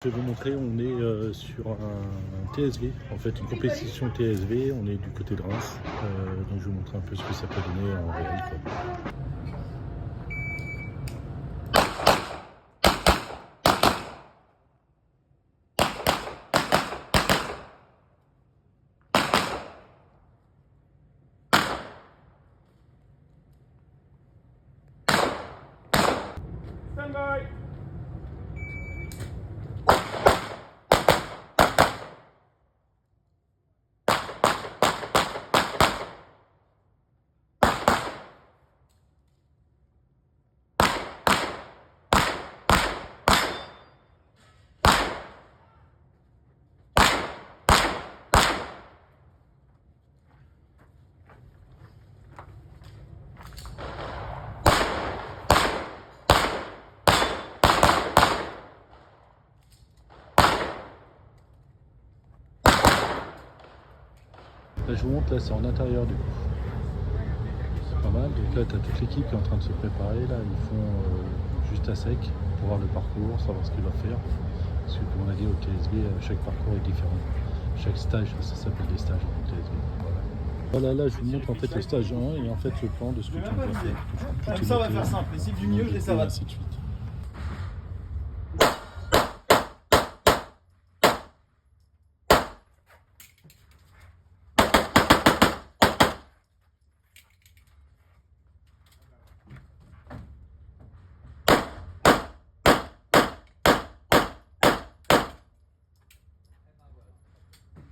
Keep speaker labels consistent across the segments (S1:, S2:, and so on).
S1: Je vais vous montrer, on est sur un TSV, en fait une compétition TSV, on est du côté de Reims, donc je vais vous montrer un peu ce que ça peut donner en réel, quoi.
S2: Stand by.
S1: Là je vous montre, là c'est en intérieur du coup. C'est pas mal, donc là tu as toute l'équipe qui est en train de se préparer, là ils font juste à sec pour voir le parcours, savoir ce qu'il va faire. Parce que comme on a dit au TSV, chaque parcours est différent. Chaque stage, ça s'appelle des stages au TSV. Voilà, là je vous montre en fait le stage 1 et en fait le plan de ce que tu vas faire.
S2: Comme ça, on va faire simple. Et si du milieu, je les savate.
S1: Ainsi de suite.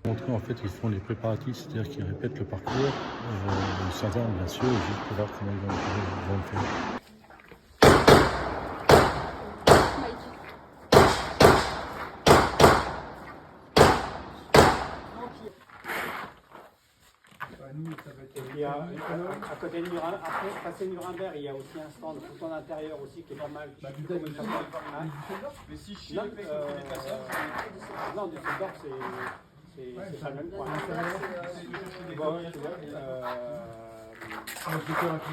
S1: Montrer en fait ils font les préparatifs, c'est-à-dire qu'ils répètent le parcours sans armes bien sûr, juste pour voir comment ils vont le faire.
S2: Il y a, à côté de Nuremberg, après, passer Nuremberg, il y a aussi un stand tout en intérieur aussi qui est pas mal.
S3: Mais si je
S2: Non,
S3: les passeurs,
S2: non, Düsseldorf, c'est pas le même point.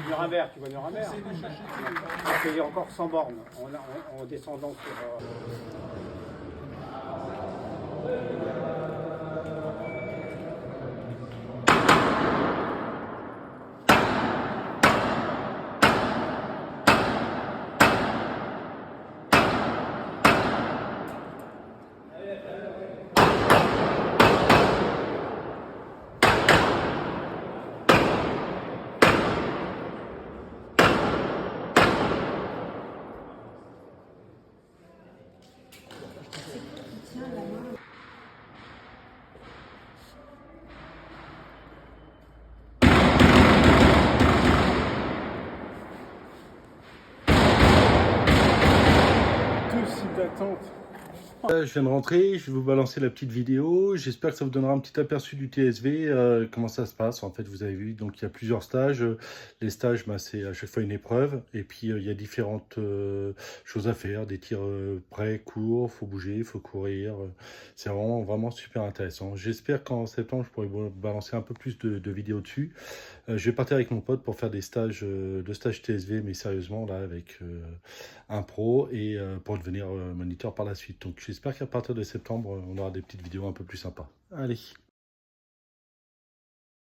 S2: Nuremberg, tu vois Nuremberg. C'est encore sans borne, en descendant sur... d'attente.
S1: Là, je viens de rentrer, je vais vous balancer la petite vidéo. J'espère que ça vous donnera un petit aperçu du TSV, comment ça se passe. En fait, vous avez vu, donc il y a plusieurs stages. Les stages, c'est à chaque fois une épreuve. Et puis, il y a différentes choses à faire. Des tirs prêts, courts, il faut bouger, il faut courir. C'est vraiment super intéressant. J'espère qu'en septembre, je pourrai vous balancer un peu plus de vidéos dessus. Je vais partir avec mon pote pour faire des stages, deux stages TSV, mais sérieusement, là, avec un pro et pour devenir moniteur par la suite. Donc, j'espère qu'à partir de septembre, on aura des petites vidéos un peu plus sympas. Allez!